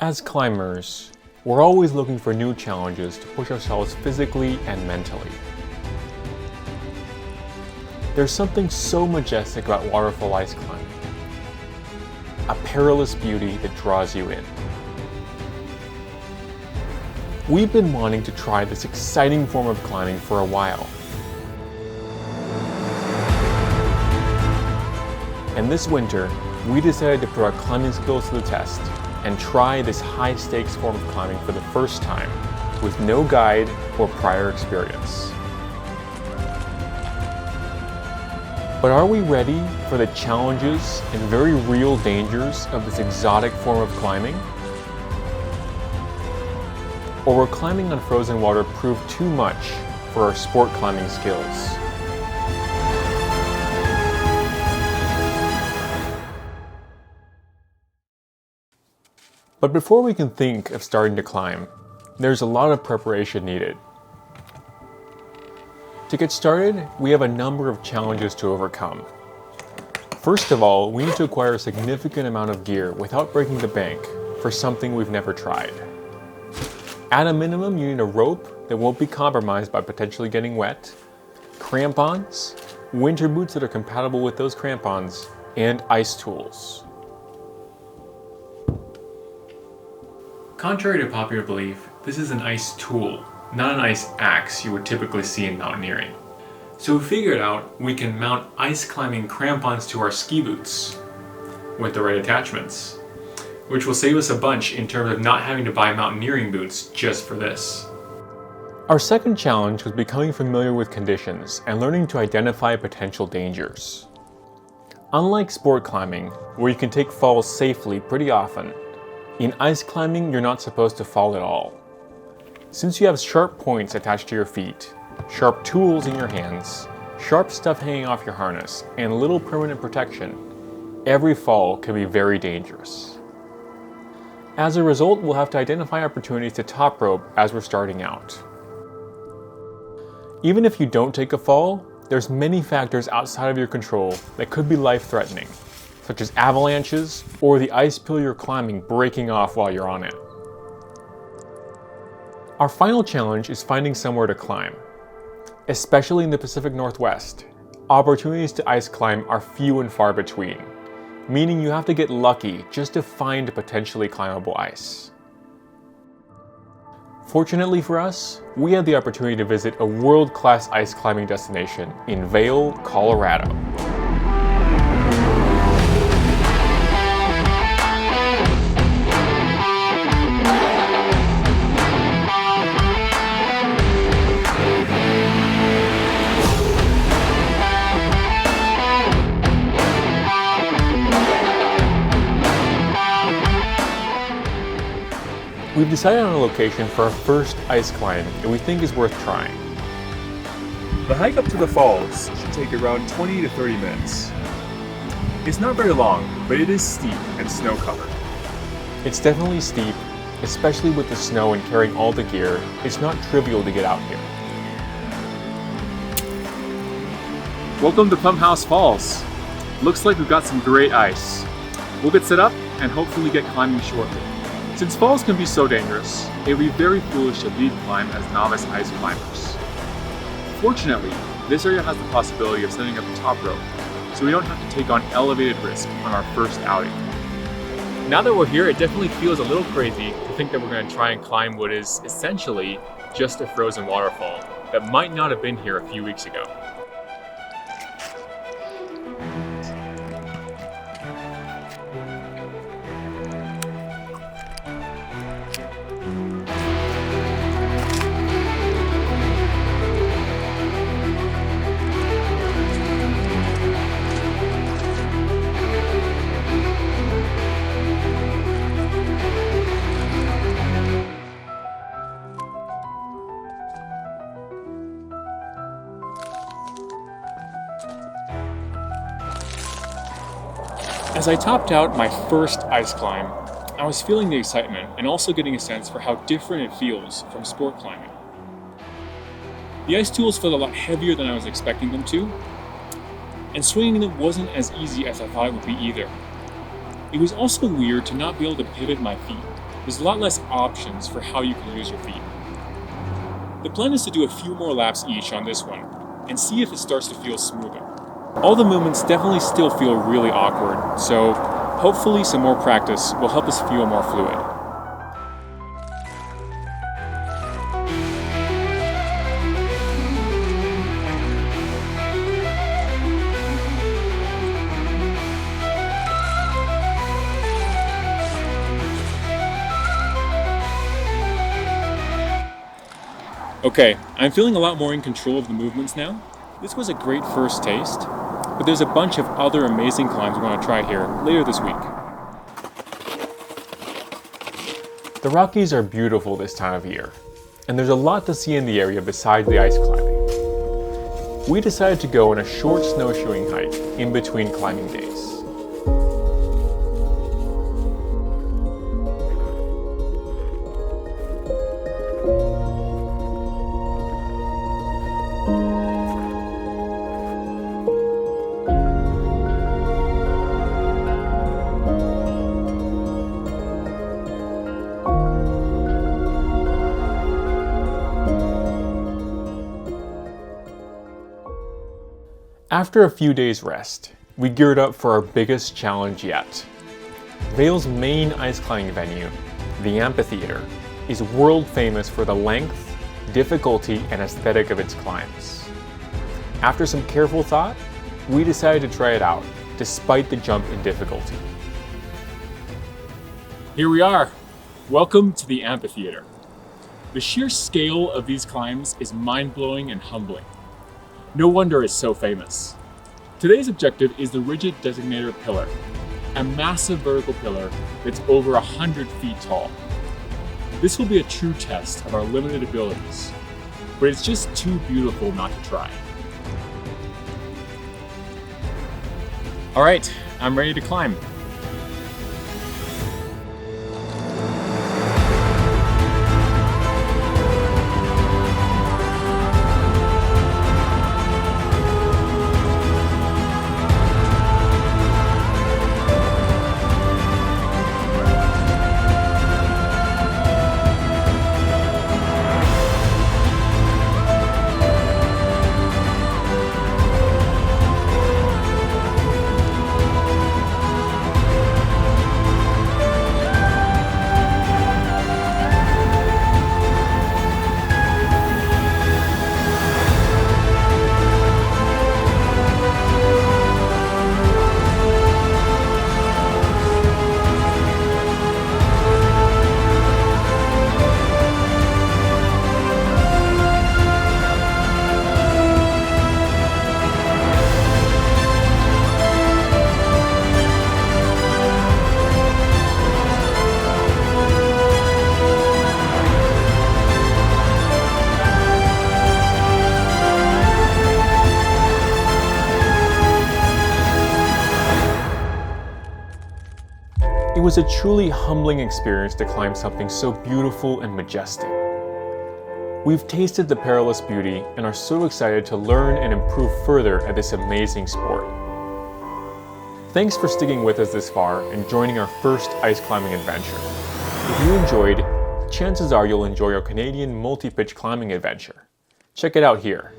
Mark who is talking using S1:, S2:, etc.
S1: As climbers, we're always looking for new challenges to push ourselves physically and mentally. There's something so majestic about waterfall ice climbing, a perilous beauty that draws you in. We've been wanting to try this exciting form of climbing for a while. And this winter, we decided to put our climbing skills to the test and try this high-stakes form of climbing for the first time, with no guide or prior experience. But are we ready for the challenges and very real dangers of this exotic form of climbing? Or will climbing on frozen water prove too much for our sport climbing skills? But before we can think of starting to climb, there's a lot of preparation needed. To get started, we have a number of challenges to overcome. First of all, we need to acquire a significant amount of gear without breaking the bank for something we've never tried. At a minimum, you need a rope that won't be compromised by potentially getting wet, crampons, winter boots that are compatible with those crampons, and ice tools. Contrary to popular belief, this is an ice tool, not an ice axe you would typically see in mountaineering. So we figured out we can mount ice climbing crampons to our ski boots with the right attachments, which will save us a bunch in terms of not having to buy mountaineering boots just for this. Our second challenge was becoming familiar with conditions and learning to identify potential dangers. Unlike sport climbing, where you can take falls safely pretty often, in ice climbing, you're not supposed to fall at all. Since you have sharp points attached to your feet, sharp tools in your hands, sharp stuff hanging off your harness, and little permanent protection, every fall can be very dangerous. As a result, we'll have to identify opportunities to top rope as we're starting out. Even if you don't take a fall, there's many factors outside of your control that could be life-threatening, such as avalanches or the ice pile you're climbing breaking off while you're on it. Our final challenge is finding somewhere to climb. Especially in the Pacific Northwest, opportunities to ice climb are few and far between, meaning you have to get lucky just to find potentially climbable ice. Fortunately for us, we had the opportunity to visit a world-class ice climbing destination in Vail, Colorado. We've decided on a location for our first ice climb that we think is worth trying. The hike up to the falls should take around 20 to 30 minutes. It's not very long, but it is steep and snow-covered. It's definitely steep, especially with the snow and carrying all the gear. It's not trivial to get out here. Welcome to Pumphouse Falls. Looks like we've got some great ice. We'll get set up and hopefully get climbing shortly. Since falls can be so dangerous, it would be very foolish to lead climb as novice ice climbers. Fortunately, this area has the possibility of setting up a top rope, so we don't have to take on elevated risk on our first outing. Now that we're here, it definitely feels a little crazy to think that we're going to try and climb what is essentially just a frozen waterfall that might not have been here a few weeks ago. As I topped out my first ice climb, I was feeling the excitement and also getting a sense for how different it feels from sport climbing. The ice tools felt a lot heavier than I was expecting them to, and swinging them wasn't as easy as I thought it would be either. It was also weird to not be able to pivot my feet,
S2: there's a lot less options for how you can use your feet. The plan is to do a few more laps each on this one, and see if it starts to feel smoother. All the movements definitely still feel really awkward, so hopefully some more practice will help us feel more fluid. Okay, I'm feeling a lot more in control of the movements now. This was a great first taste, but there's a bunch of other amazing climbs we want to try here later this week.
S1: The Rockies are beautiful this time of year, and there's a lot to see in the area besides the ice climbing. We decided to go on a short snowshoeing hike in between climbing days. After a few days rest, we geared up for our biggest challenge yet. Vail's main ice climbing venue, the Amphitheatre, is world famous for the length, difficulty, and aesthetic of its climbs. After some careful thought, we decided to try it out, despite the jump in difficulty.
S2: Here we are. Welcome to the Amphitheatre. The sheer scale of these climbs is mind-blowing and humbling. No wonder it's so famous. Today's objective is the rigid designator pillar, a massive vertical pillar that's over 100 feet tall. This will be a true test of our limited abilities, but it's just too beautiful not to try. All right, I'm ready to climb.
S1: It was a truly humbling experience to climb something so beautiful and majestic. We've tasted the perilous beauty and are so excited to learn and improve further at this amazing sport. Thanks for sticking with us this far and joining our first ice climbing adventure. If you enjoyed, chances are you'll enjoy our Canadian multi-pitch climbing adventure. Check it out here.